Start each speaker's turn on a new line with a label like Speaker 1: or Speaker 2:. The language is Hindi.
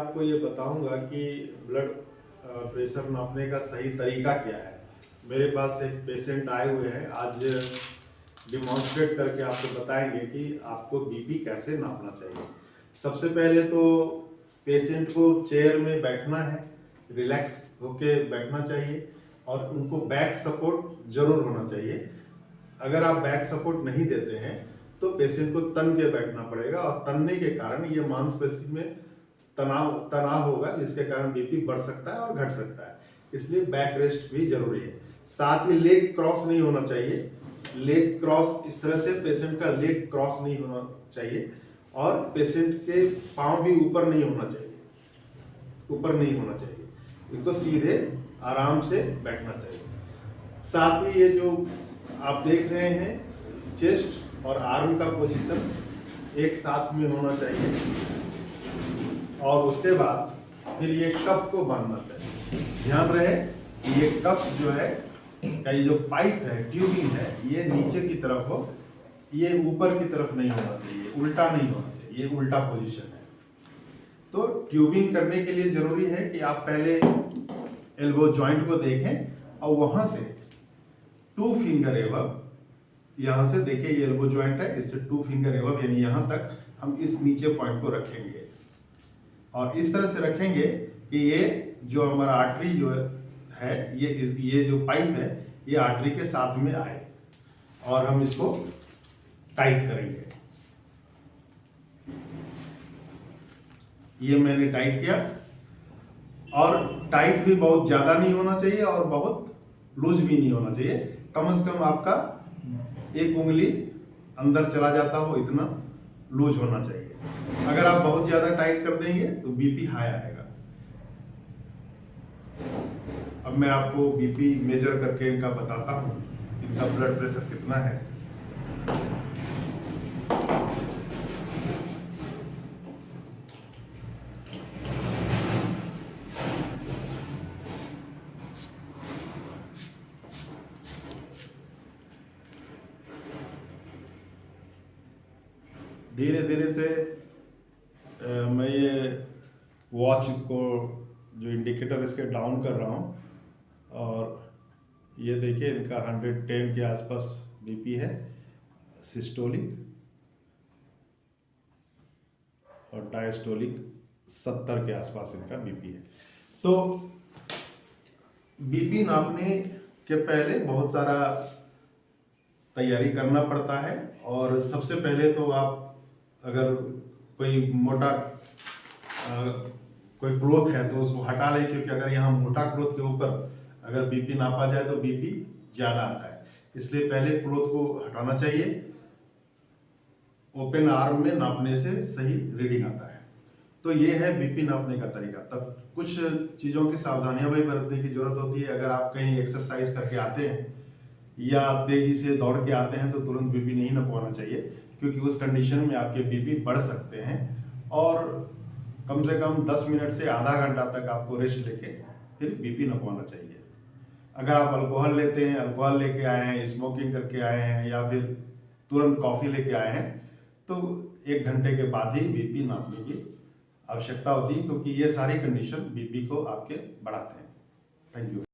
Speaker 1: आपको ये बताऊंगा कि ब्लड प्रेशर नापने का सही तरीका क्या है। मेरे पास एक पेशेंट आए हुए हैं, आज डिमॉन्स्ट्रेट करके आपको बताएंगे कि आपको बीपी कैसे नापना चाहिए। सबसे पहले तो पेशेंट को चेयर में बैठना है, रिलैक्स होके बैठना चाहिए और उनको बैक सपोर्ट जरूर होना चाहिए। अगर आप बैक सपोर्ट नहीं देते हैं तो पेशेंट को तन के बैठना पड़ेगा और तनने के कारण ये मांसपेशी में तनाव होगा, जिसके कारण बीपी बढ़ सकता है और घट सकता है। इसलिए बैक रेस्ट भी जरूरी है। साथ ही लेग क्रॉस नहीं होना चाहिए। लेग क्रॉस इस तरह से पेशेंट का लेग क्रॉस नहीं होना चाहिए और पेशेंट के पांव भी ऊपर नहीं होना चाहिए। इनको सीधे आराम से बैठना चाहिए। साथ ही ये जो आप देख रहे हैं, चेस्ट और आर्म का पोजीशन एक साथ में होना चाहिए और उसके बाद फिर ये कफ को बांधना चाहिए। ध्यान रहे कि ये कफ जो है, ये जो पाइप है, ट्यूबिंग है, ये नीचे की तरफ हो, ये ऊपर की तरफ नहीं होना चाहिए, उल्टा नहीं होना चाहिए, ये उल्टा पोजीशन है। तो ट्यूबिंग करने के लिए जरूरी है कि आप पहले एल्बो जॉइंट को देखें और वहां से 2 फिंगर एबव, यहां से देखिए ये एल्बो जॉइंट है, इससे 2 फिंगर एबव यानी यहां तक हम इस नीचे पॉइंट को रखेंगे और इस तरह से रखेंगे कि ये जो हमारा आर्टरी जो है, ये जो पाइप है, ये आर्टरी के साथ में आए और हम इसको टाइट करेंगे। ये मैंने टाइट किया और टाइट भी बहुत ज्यादा नहीं होना चाहिए और बहुत लूज भी नहीं होना चाहिए। कम से कम आपका एक उंगली अंदर चला जाता हो इतना लूज होना चाहिए। अगर आप बहुत ज्यादा टाइट कर देंगे तो बीपी हाई आएगा। अब मैं आपको बीपी मेजर करके इनका बताता हूं, इनका ब्लड प्रेशर कितना है। धीरे धीरे से मैं ये वॉच को जो इंडिकेटर इसके डाउन कर रहा हूँ और ये देखिए इनका 110 के आसपास बीपी है सिस्टोलिक और डायस्टोलिक 70 के आसपास इनका बीपी है। तो बीपी नापने के पहले बहुत सारा तैयारी करना पड़ता है और सबसे पहले तो आप अगर कोई मोटा कोई क्लोथ है तो उसको हटा लें, क्योंकि अगर यहाँ मोटा क्लोथ के ऊपर अगर बीपी नापा जाए तो बीपी ज्यादा आता है, इसलिए पहले क्लोथ को हटाना चाहिए। ओपन आर्म में नापने से सही रीडिंग आता है। तो ये है बीपी नापने का तरीका। तब कुछ चीजों की सावधानियां भी बरतने की जरूरत होती है। अगर आप कहीं एक्सरसाइज करके आते हैं या तेजी से दौड़ के आते हैं तो तुरंत बीपी नहीं नपवाना चाहिए, क्योंकि उस कंडीशन में आपके बीपी बढ़ सकते हैं और कम से कम 10 मिनट से आधा घंटा तक आपको रेस्ट लेके फिर बीपी नपवाना चाहिए। अगर आप अल्कोहल लेते हैं, अल्कोहल लेके आए हैं, स्मोकिंग करके आए हैं या फिर तुरंत कॉफी लेके आए हैं तो 1 घंटे के बाद ही बीपी नापने की आवश्यकता होती है, क्योंकि ये सारी कंडीशन बीपी को आपके बढ़ाते हैं। Thank you.